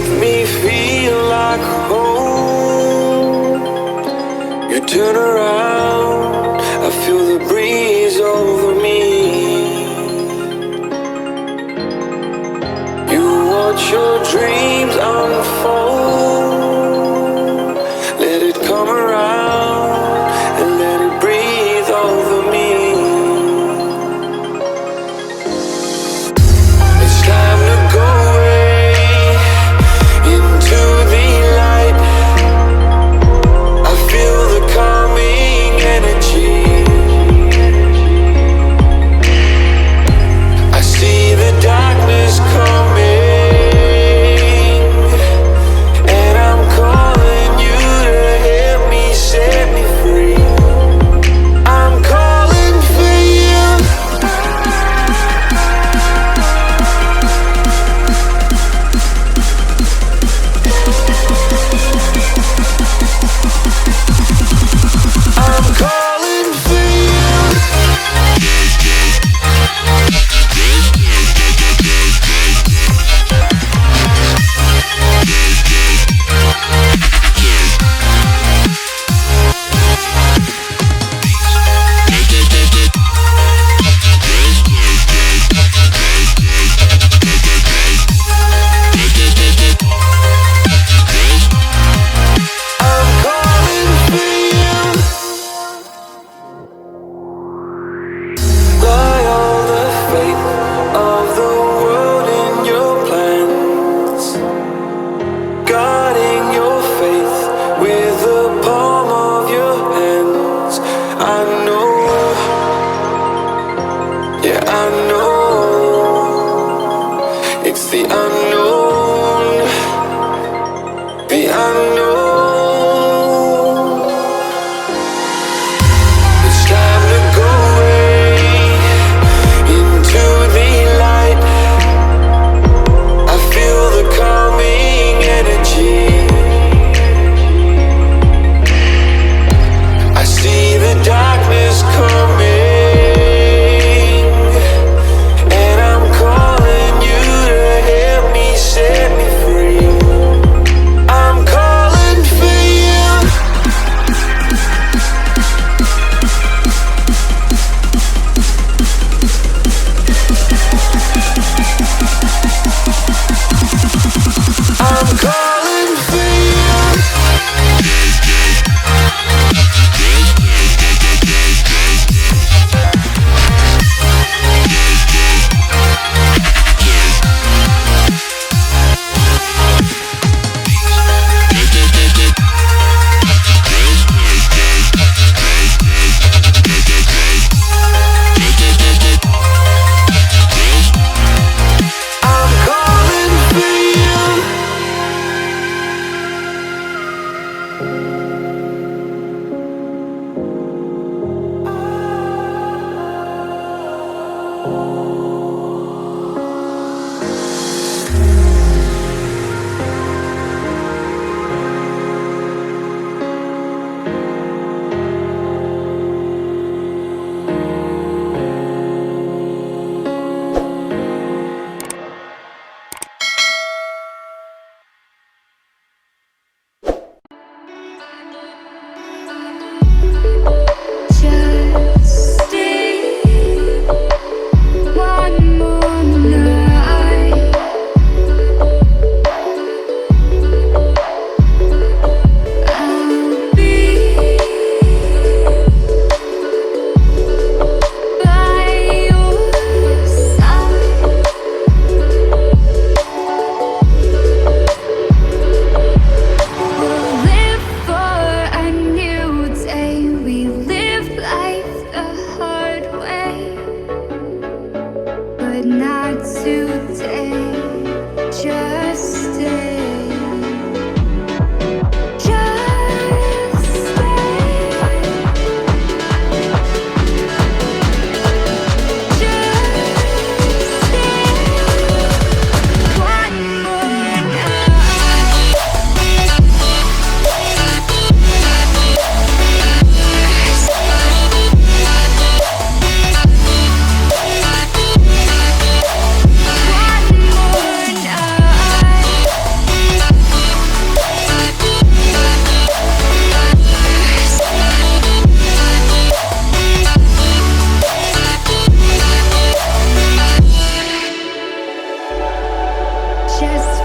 make me feel like home. You turn around, I feel the breeze over me. You watch your dreams unfold. Let it come around and let it breathe over me. It's time to go away into the light. I feel the calming energy. I see the darkness coming, and I'm calling you to help me set me free. I'm calling for you. I'm calling for you. I'm calling for you. Lie all the fate of the world in your plans, guarding your faith with the palm of your hands. I know, yeah, I know. It's the unknown, the unknown. It's time to go away into the light. I feel the calming energy. I see the darkness coming, and I'm calling you to help me set me free. I'm calling for you. I'm calling for you. I'm calling for you. Just stay one more night. I'll be by your side. We'll live for a new day. We live life the hard way, but not today. Just stay. Just stay. Just stay. One more night. One more just